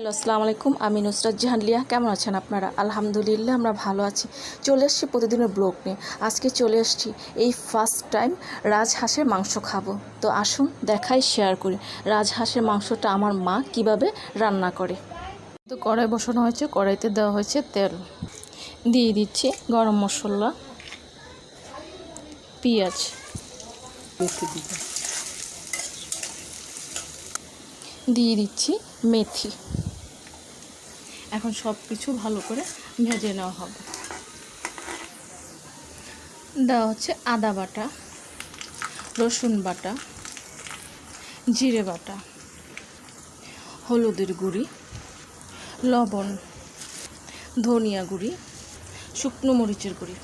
Hello, আসসালামু আলাইকুম। আমি নুসরাত জাহান লিয়া। কেমন আছেন আপনারা? আলহামদুলিল্লাহ আমরা ভালো আছি। চলে এসেছি প্রতিদিনের ব্লগ নিয়ে। আজকে চলে এসেছি এই ফার্স্ট টাইম রাজহাঁসের মাংস খাবো। তো আসুন দেখাই, শেয়ার করি রাজহাঁসের মাংসটা আমার মা কিভাবে রান্না করে। তো কড়াই বসানো হয়েছে, কড়াইতে দেওয়া হয়েছে তেল, দিয়ে দিচ্ছি গরম মশলা, পেঁয়াজ, দিয়ে দিচ্ছি মেথি। এখন সব কিছু ভালো করে ভেজে নেওয়া হবে। দেওয়া হচ্ছে আদা বাটা, রসুন বাটা, জিরে বাটা, হলুদের গুঁড়ি, লবণ, ধনিয়া গুঁড়ি, শুকনো মরিচের গুঁড়ি।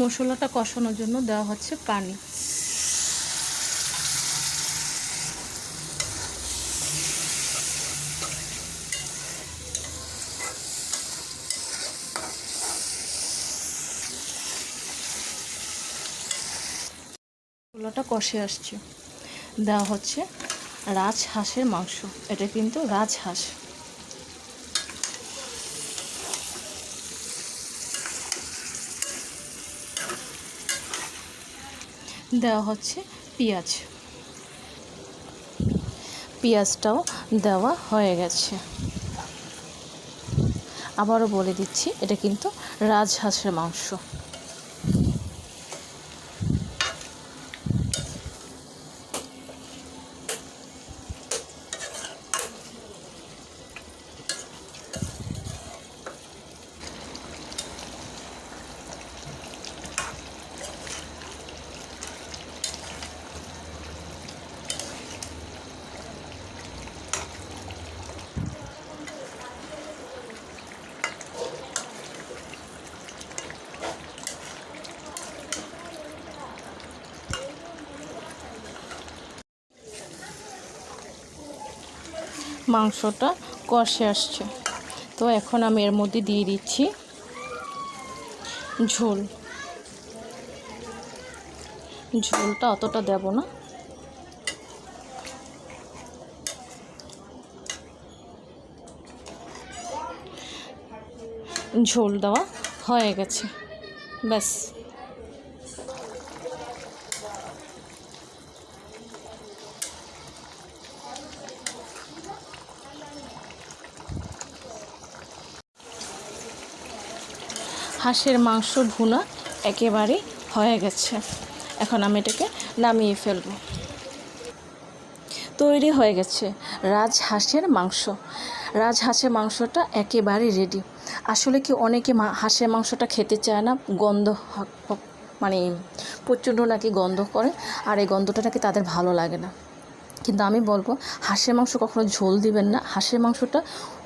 মশলাটা কষানোর জন্য দেওয়া হচ্ছে পানি। মশলাটা কষে আসছে, দেওয়া হচ্ছে রাজহাঁসের মাংস। এটা কিন্তু রাজহাঁস। দেওয়া হচ্ছে পেঁয়াজ। পেঁয়াজটাও দেওয়া হয়ে গেছে। আবারও বলে দিচ্ছি, এটা কিন্তু রাজহাঁসের মাংস। মাংসটা কষে আসছে, তো এখন আমি এর মধ্যে দিয়ে দিচ্ছি ঝোল। ঝোলটা অতটা দেব না, ঝোল দেওয়া হয়ে গেছে, ব্যাস। হাঁসের মাংস ভুনা একেবারে হয়ে গেছে। এখন আমি এটাকে নামিয়ে ফেলব। তৈরি হয়ে গেছে রাজহাঁসের মাংস। রাজহাঁসের মাংসটা একেবারে রেডি। আসলে কি অনেকে হাঁসের মাংসটা খেতে চায় না, গন্ধ মানে প্রচণ্ড নাকি গন্ধ করে, আর এই গন্ধটা নাকি তাদের ভালো লাগে না। কিন্তু আমি বলবো, হাঁসের মাংস কখনো ঝোল দিবেন না। হাঁসের মাংসটা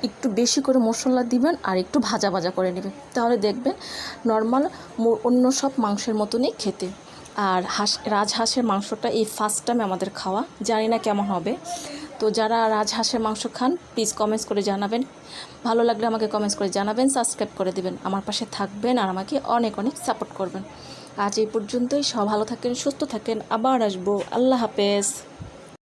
একটু বেশি করে মশলা দিবেন আর একটু ভাজা ভাজা করে নেবেন, তাহলে দেখবেন নর্মাল অন্য সব মাংসের মতনই খেতে। আর রাজহাঁসের মাংসটা এই ফার্স্ট টাইম আমাদের খাওয়া, জানি না কেমন হবে। তো যারা রাজহাঁসের মাংস খান প্লিজ কমেন্টস করে জানাবেন। ভালো লাগলে আমাকে কমেন্টস করে জানাবেন, সাবস্ক্রাইব করে দেবেন, আমার পাশে থাকবেন আর আমাকে অনেক অনেক সাপোর্ট করবেন। আজ এই পর্যন্তই। সব ভালো থাকেন, সুস্থ থাকেন, আবার আসবো। আল্লাহ হাফেজ।